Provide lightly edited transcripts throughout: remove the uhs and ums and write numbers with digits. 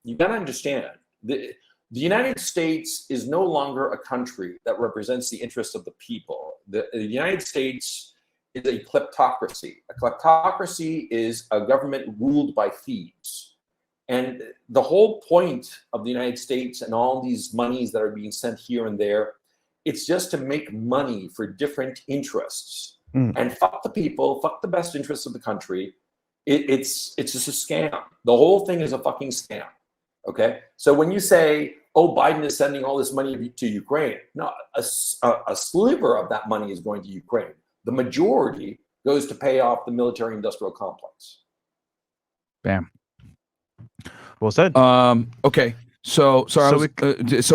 You got to understand the United States is no longer a country that represents the interests of the people. The United States is a kleptocracy. A kleptocracy is a government ruled by thieves. And the whole point of the United States and all these monies that are being sent here and there, it's just to make money for different interests. And fuck the people, fuck the best interests of the country. It's just a scam. The whole thing is a fucking scam. Okay? So when you say, oh, Biden is sending all this money to Ukraine, no, a sliver of that money is going to Ukraine. The majority goes to pay off the military-industrial complex. Bam. Well said. Okay. So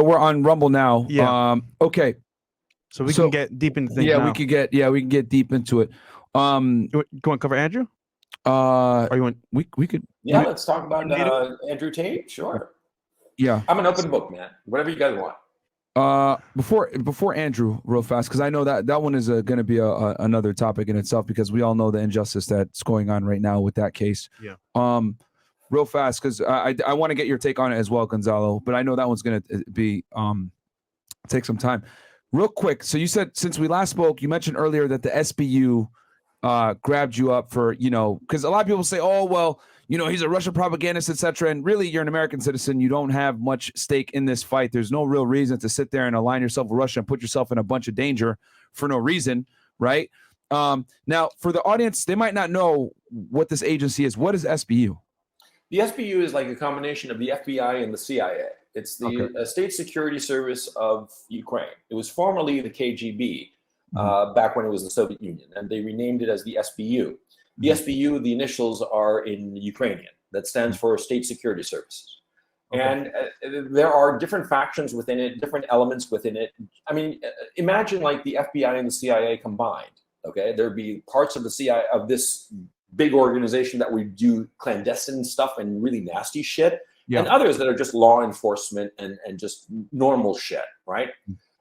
we're on Rumble now. Yeah. Okay. So we can get deep into things. Yeah, now. we can get deep into it. You want to cover Andrew? Or you want? We could. Yeah, let's talk about Andrew Tate. Sure. Yeah. I'm an open book, man. Whatever you guys want. Before Andrew, real fast, because I know that one is going to be another topic in itself, because we all know the injustice that's going on right now with that case. Yeah. Real fast, because I want to get your take on it as well, Gonzalo. But I know that one's going to be take some time. Real quick. So you said, since we last spoke, you mentioned earlier that the SBU grabbed you up for, because a lot of people say, oh, well, he's a Russian propagandist, etc. And really, you're an American citizen. You don't have much stake in this fight. There's no real reason to sit there and align yourself with Russia and put yourself in a bunch of danger for no reason, right? Now, for the audience, they might not know what this agency is. What is SBU? The SBU is like a combination of the FBI and the CIA. It's the State Security Service of Ukraine. It was formerly the KGB back when it was the Soviet Union, and they renamed it as the SBU. The SBU, the initials are in Ukrainian. That stands for State Security Services. And there are different factions within it, different elements within it. I mean, imagine like the FBI and the CIA combined. Okay, there'd be parts of the CIA, of this big organization, that would do clandestine stuff and really nasty shit, and others that are just law enforcement and just normal shit, right?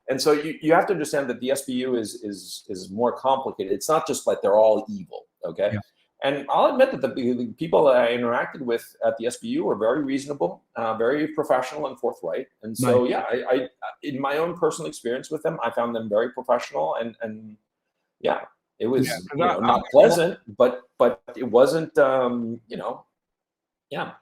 And so you have to understand that the SBU is more complicated. It's not just like they're all evil, okay? Yeah. And I'll admit that the people that I interacted with at the SBU were very reasonable, very professional and forthright. And so, I in my own personal experience with them, I found them very professional, and yeah, it was not pleasant, but it wasn't, yeah.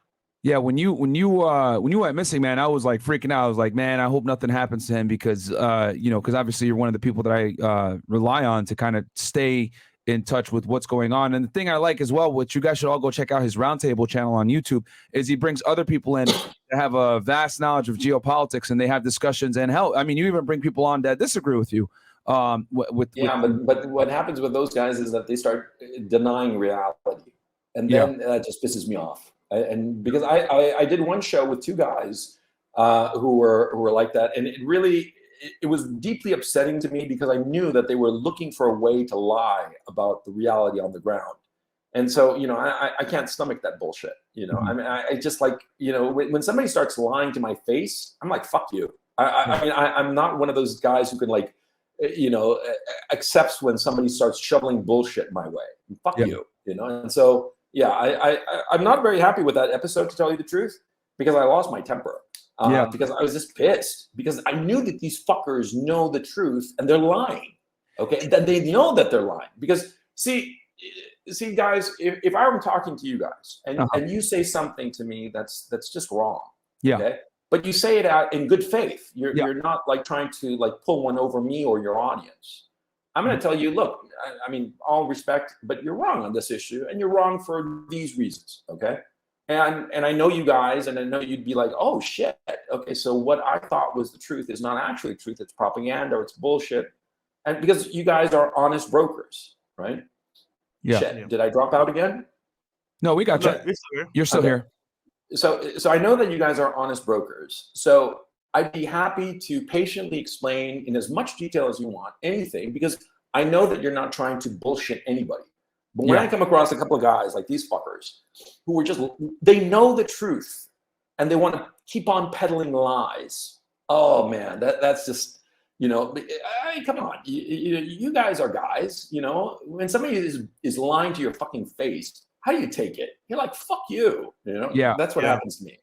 Yeah, when you went missing, man, I was like freaking out. I was like, man, I hope nothing happens to him, because because obviously you're one of the people that I rely on to kind of stay in touch with what's going on. And the thing I like as well, which you guys should all go check out his Roundtable channel on YouTube, is he brings other people in that have a vast knowledge of geopolitics, and they have discussions and help. I mean, you even bring people on that disagree with you. But what happens with those guys is that they start denying reality, and then that just pisses me off. And because I did one show with two guys who were like that, and it was deeply upsetting to me, because I knew that they were looking for a way to lie about the reality on the ground. And so, I can't stomach that bullshit. I mean, I just like, when somebody starts lying to my face, I'm like, fuck you. I mean, I'm not one of those guys who can like, accepts when somebody starts shoveling bullshit my way. Fuck you, And so, I'm not very happy with that episode, to tell you the truth, because I lost my temper. Because I was just pissed, because I knew that these fuckers know the truth and they're lying. Okay, that they know that they're lying, because see, guys, if I were talking to you guys and you say something to me that's just wrong, okay, but you say it out in good faith, you're not like trying to like pull one over me or your audience. I'm going to tell you, look, I mean, all respect, but you're wrong on this issue, and you're wrong for these reasons, okay? And I know you guys, and I know you'd be like, oh shit, okay, so what I thought was the truth is not actually truth, it's propaganda, or it's bullshit. And because you guys are honest brokers, right? Yeah. Shit. Did I drop out again? No, we got you. You're still here. So I know that you guys are honest brokers. So I'd be happy to patiently explain in as much detail as you want anything, because I know that you're not trying to bullshit anybody. But when I come across a couple of guys like these fuckers who are they know the truth and they want to keep on peddling lies. Oh man, that's just, I mean, come on. You guys are guys, when somebody is lying to your fucking face, how do you take it? You're like, fuck you, That's what happens to me.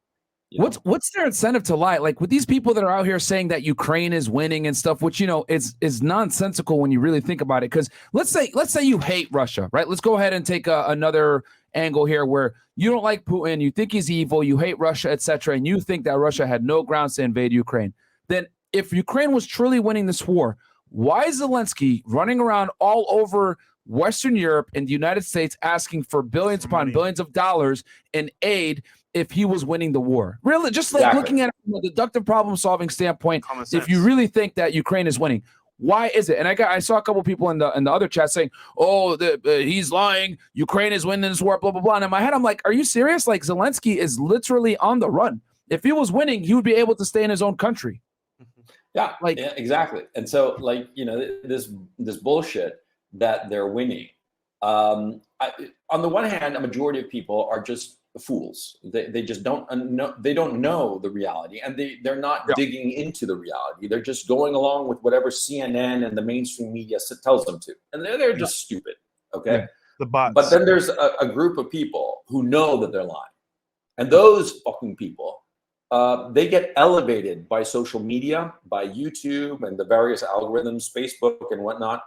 What's their incentive to lie? Like with these people that are out here saying that Ukraine is winning and stuff, which is nonsensical when you really think about it. Because let's say you hate Russia, right? Let's go ahead and take another angle here where you don't like Putin, you think he's evil, you hate Russia, etc., and you think that Russia had no grounds to invade Ukraine. Then if Ukraine was truly winning this war, why is Zelensky running around all over Western Europe and the United States asking for billions upon billions of dollars in aid if he was winning the war? Really, just like looking at it from a deductive problem-solving standpoint, if you really think that Ukraine is winning, why is it? And I saw a couple people in the other chat saying, "Oh, he's lying. Ukraine is winning this war." Blah blah blah. And in my head, I'm like, "Are you serious? Like Zelensky is literally on the run. If he was winning, he would be able to stay in his own country." Yeah, exactly. And so, this bullshit that they're winning. On the one hand, a majority of people are just fools. They just don't know. They don't know the reality, and they're not digging into the reality. They're just going along with whatever CNN and the mainstream media tells them to, and they're just stupid. Okay, yeah. The bots. But then there's a group of people who know that they're lying, and those fucking people, they get elevated by social media, by YouTube and the various algorithms, Facebook and whatnot.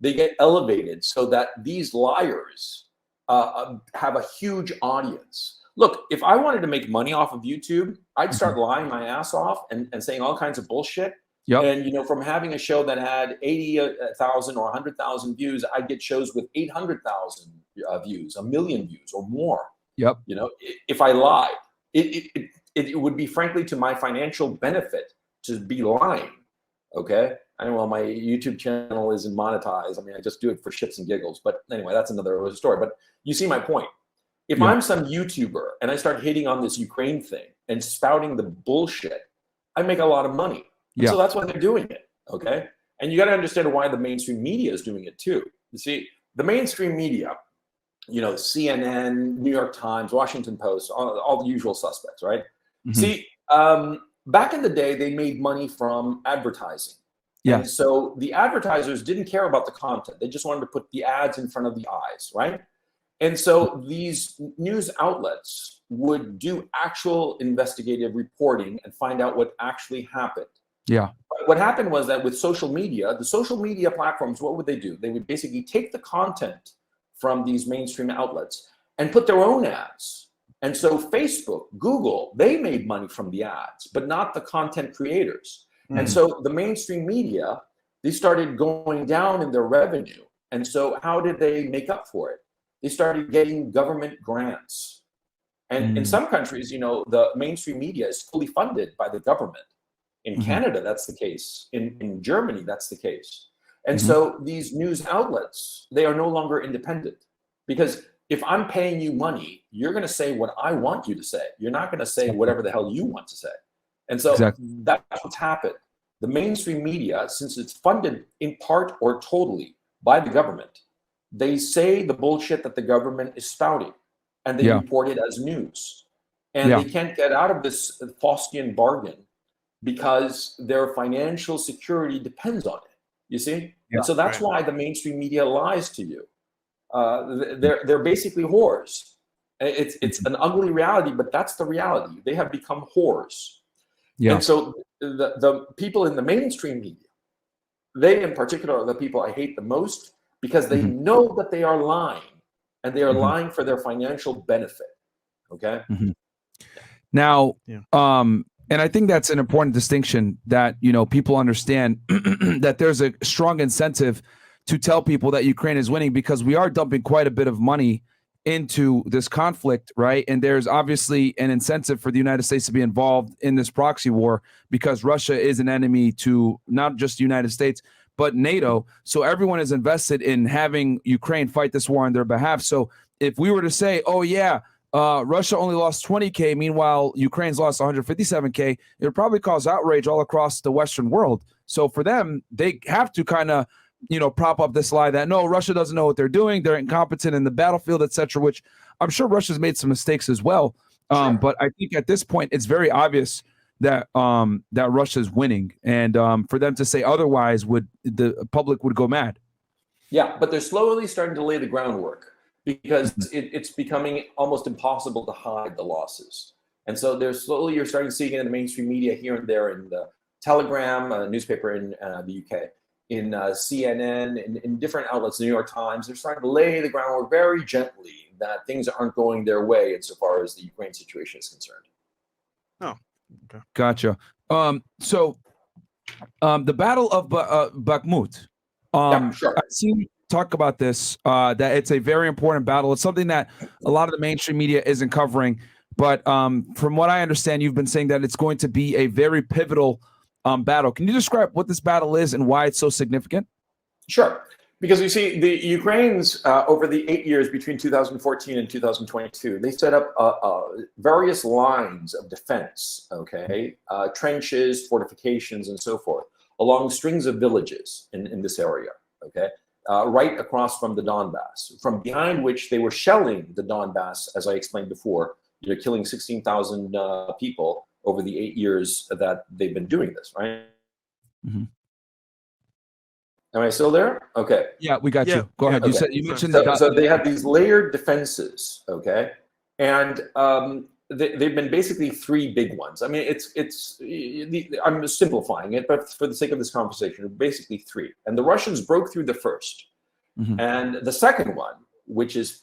They get elevated so that these liars have a huge audience. Look, if I wanted to make money off of YouTube, I'd start lying my ass off and saying all kinds of bullshit. Yep. And, from having a show that had 80,000 or 100,000 views, I'd get shows with 800,000 views, 1 million views or more. Yep. If I lied, it would be frankly to my financial benefit to be lying. Okay. My YouTube channel isn't monetized. I mean, I just do it for shits and giggles. But anyway, that's another story. But you see my point. If I'm some YouTuber and I start hitting on this Ukraine thing and spouting the bullshit, I make a lot of money. So that's why they're doing it. Okay. And you got to understand why the mainstream media is doing it too. You see, the mainstream media, CNN, New York Times, Washington Post, all the usual suspects, right? Mm-hmm. See, back in the day, they made money from advertising. Yeah. And so the advertisers didn't care about the content. They just wanted to put the ads in front of the eyes, right? And so these news outlets would do actual investigative reporting and find out what actually happened. Yeah. What happened was that with social media, the social media platforms, what would they do? They would basically take the content from these mainstream outlets and put their own ads. And so Facebook, Google, they made money from the ads, but not the content creators. And so the mainstream media, they started going down in their revenue. And so how did they make up for it? They started getting government grants. And in some countries, the mainstream media is fully funded by the government. In Canada, that's the case. In Germany, that's the case. And so these news outlets, they are no longer independent. Because if I'm paying you money, you're going to say what I want you to say. You're not going to say whatever the hell you want to say. And so that's what's happened. The mainstream media, since it's funded in part or totally by the government, they say the bullshit that the government is spouting, and they report it as news. And they can't get out of this Faustian bargain because their financial security depends on it. You see? And so that's why the mainstream media lies to you. They're basically whores. It's an ugly reality, but that's the reality. They have become whores. Yeah. And so the people in the mainstream media, they in particular are the people I hate the most because they know that they are lying, and they are lying for their financial benefit. Okay. Now, and I think that's an important distinction that, people understand that there's a strong incentive to tell people that Ukraine is winning because we are dumping quite a bit of money into this conflict, right? And there's obviously an incentive for the United States to be involved in this proxy war because Russia is an enemy to not just the United States, but NATO. So everyone is invested in having Ukraine fight this war on their behalf. So if we were to say, oh yeah, Russia only lost 20K, meanwhile, Ukraine's lost 157K, it would probably cause outrage all across the Western world. So for them, they have to kind of prop up this lie that no, Russia doesn't know what they're doing. They're incompetent in the battlefield, etc., which I'm sure Russia's made some mistakes as well. But I think at this point, it's very obvious that that Russia's winning. And for them to say otherwise, the public would go mad. Yeah, but they're slowly starting to lay the groundwork because it's becoming almost impossible to hide the losses. And so there's slowly, you're starting to see it in the mainstream media here and there, in the Telegram, a newspaper in the UK, in CNN, in different outlets, the New York Times. They're starting to lay the groundwork very gently that things aren't going their way insofar as the Ukraine situation is concerned. Oh, okay. Gotcha. So the Battle of Bakhmut. Yeah, sure. I've seen you talk about this, that it's a very important battle. It's something that a lot of the mainstream media isn't covering. But from what I understand, you've been saying that it's going to be a very pivotal battle. Can you describe what this battle is and why it's so significant? Sure. Because you see, the Ukrainians, over the 8 years between 2014 and 2022, they set up various lines of defense, okay, trenches, fortifications, and so forth, along strings of villages in this area, okay, right across from the Donbass, from behind which they were shelling the Donbass, as I explained before, killing 16,000 people over the 8 years that they've been doing this, right? Mm-hmm. Am I still there? Okay. Yeah, we got you. Go ahead. Okay. You mentioned so they have these layered defenses, okay, and they've been basically three big ones. I mean, I'm simplifying it, but for the sake of this conversation, basically three. And the Russians broke through the first, and the second one, which is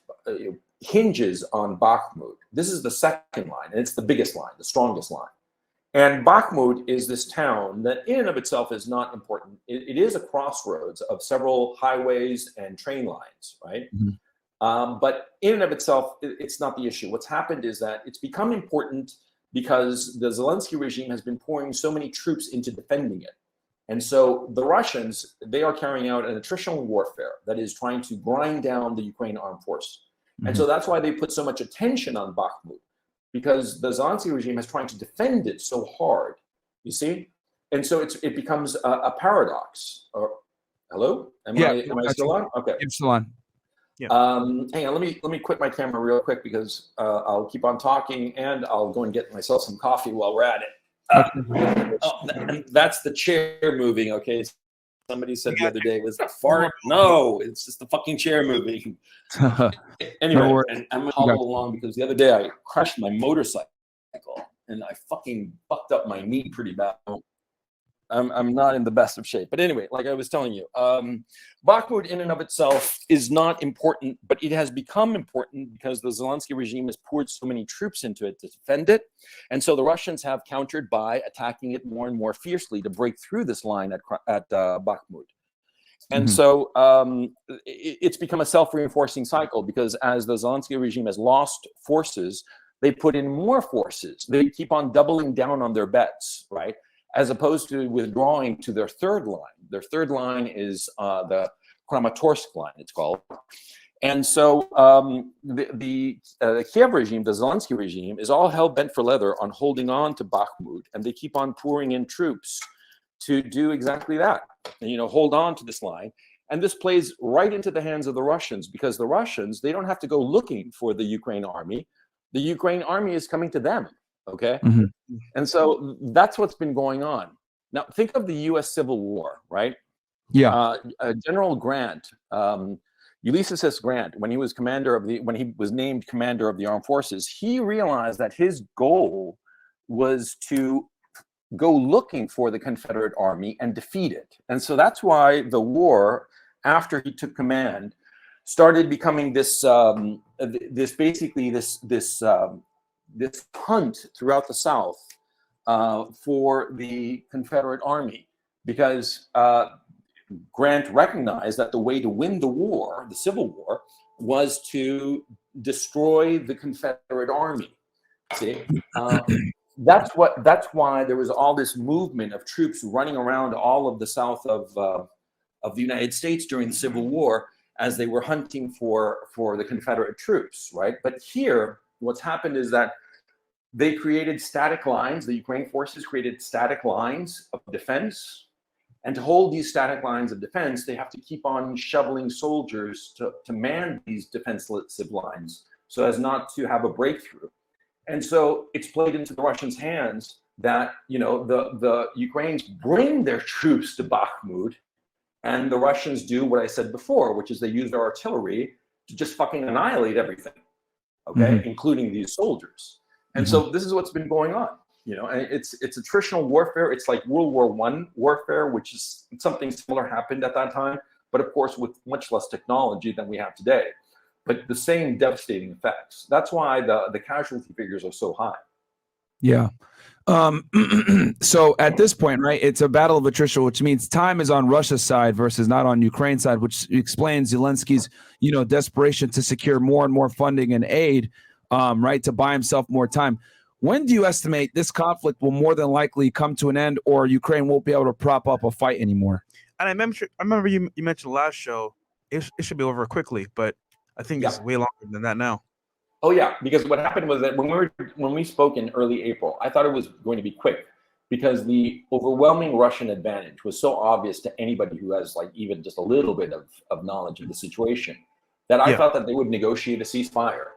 hinges on Bakhmut. This is the second line, and it's the biggest line, the strongest line. And Bakhmut is this town that in and of itself is not important. It is a crossroads of several highways and train lines, right? But in and of itself, it's not the issue. What's happened is that it's become important because the Zelensky regime has been pouring so many troops into defending it. And so the Russians, they are carrying out an attritional warfare that is trying to grind down the Ukraine armed force. And so that's why they put so much attention on Bakhmut, because the Zelensky regime is trying to defend it so hard, you see? And so it becomes a paradox. Hello? Am I still on? Okay. You're still on. Yeah. Hang on, let me quit my camera real quick because I'll keep on talking and I'll go and get myself some coffee while we're at it. And that's the chair moving, okay? Somebody said the other day, was the fart? No, it's just the fucking chair moving. Anyway, and I'm gonna hobble along because the other day I crashed my motorcycle and I fucking fucked up my knee pretty bad. I'm not in the best of shape. But anyway, like I was telling you, Bakhmut in and of itself is not important, but it has become important because the Zelensky regime has poured so many troops into it to defend it. And so the Russians have countered by attacking it more and more fiercely to break through this line at Bakhmut. And so it's become a self-reinforcing cycle because as the Zelensky regime has lost forces, they put in more forces. They keep on doubling down on their bets, right? As opposed to withdrawing to their third line. Their third line is the Kramatorsk line, it's called. And so the Kiev regime, the Zelensky regime, is all hell-bent for leather on holding on to Bakhmut, and they keep on pouring in troops to do exactly that, and, hold on to this line. And this plays right into the hands of the Russians because the Russians, they don't have to go looking for the Ukraine army. The Ukraine army is coming to them. Okay. And so that's what's been going on. Now, think of the U.S. Civil War, right? Yeah. General Grant, Ulysses S. Grant, when he was named commander of the armed forces, he realized that his goal was to go looking for the Confederate army and defeat it. And so that's why the war, after he took command, started becoming this hunt throughout the South for the Confederate army, because Grant recognized that the way to win the war, the Civil War, was to destroy the Confederate army. See, that's why there was all this movement of troops running around all of the South of the United States during the Civil War as they were hunting for the Confederate troops, right? But here, what's happened is that they created static lines. The Ukraine forces created static lines of defense. And to hold these static lines of defense, they have to keep on shoveling soldiers to man these defensive lines so as not to have a breakthrough. And so it's played into the Russians' hands that, the Ukrainians bring their troops to Bakhmut, and the Russians do what I said before, which is they use their artillery to just fucking annihilate everything, okay, including these soldiers. And so this is what's been going on. And it's attritional warfare. It's like World War I warfare, which is something similar happened at that time, but of course with much less technology than we have today, but the same devastating effects. That's why the casualty figures are so high. Yeah. So at this point, right, it's a battle of attrition, which means time is on Russia's side versus not on Ukraine's side, which explains Zelensky's, desperation to secure more and more funding and aid, right, to buy himself more time. When do you estimate this conflict will more than likely come to an end, or Ukraine won't be able to prop up a fight anymore? And I remember you mentioned last show it should be over quickly, but I think it's way longer than that now. Oh yeah, because what happened was that when we spoke in early April, I thought it was going to be quick because the overwhelming Russian advantage was so obvious to anybody who has like even just a little bit of knowledge of the situation that I thought that they would negotiate a ceasefire.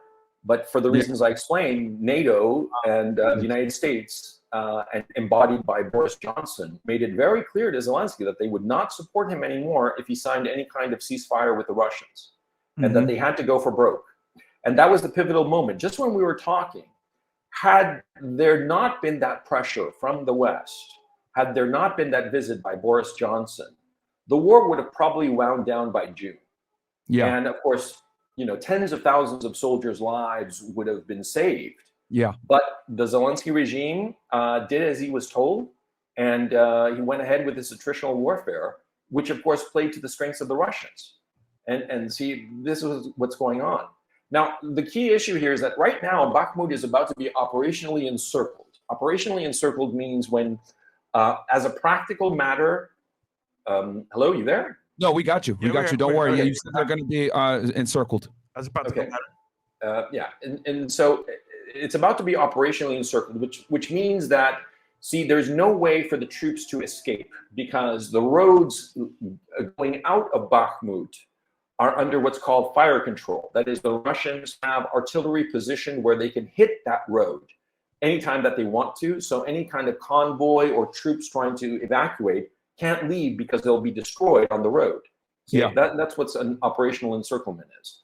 But for the reasons I explained, NATO and the United States, and embodied by Boris Johnson, made it very clear to Zelensky that they would not support him anymore if he signed any kind of ceasefire with the Russians, and that they had to go for broke. And that was the pivotal moment. Just when we were talking, had there not been that pressure from the West, had there not been that visit by Boris Johnson, the war would have probably wound down by June. Yeah. And of course, tens of thousands of soldiers' lives would have been saved. Yeah. But the Zelensky regime did as he was told, and he went ahead with this attritional warfare, which of course played to the strengths of the Russians. And see, this is what's going on. Now, the key issue here is that right now, Bakhmut is about to be operationally encircled. Operationally encircled means when, as a practical matter, hello, you there? No, we got you. We got you. Don't worry. Yeah, you said they're going to be encircled. As a practical matter. Yeah, and so it's about to be operationally encircled, which means that, see, there's no way for the troops to escape because the roads going out of Bakhmut are under what's called fire control. That is, the Russians have artillery positioned where they can hit that road anytime that they want to. So any kind of convoy or troops trying to evacuate can't leave because they'll be destroyed on the road. So that's what an operational encirclement is.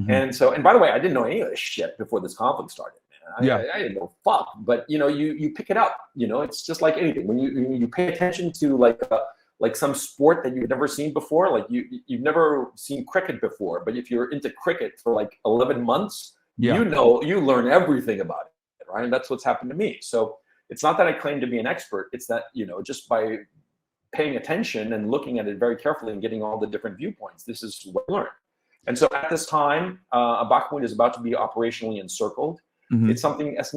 And so, and by the way, I didn't know any of this shit before this conflict started, man. I didn't know fuck, but you pick it up. It's just like anything. When you pay attention to like some sport that you've never seen before, like you've never seen cricket before, but if you're into cricket for like 11 months, you learn everything about it, right? And that's what's happened to me. So it's not that I claim to be an expert. It's that, just by paying attention and looking at it very carefully and getting all the different viewpoints, this is what I learned. And so at this time, Bakhmut is about to be operationally encircled. It's something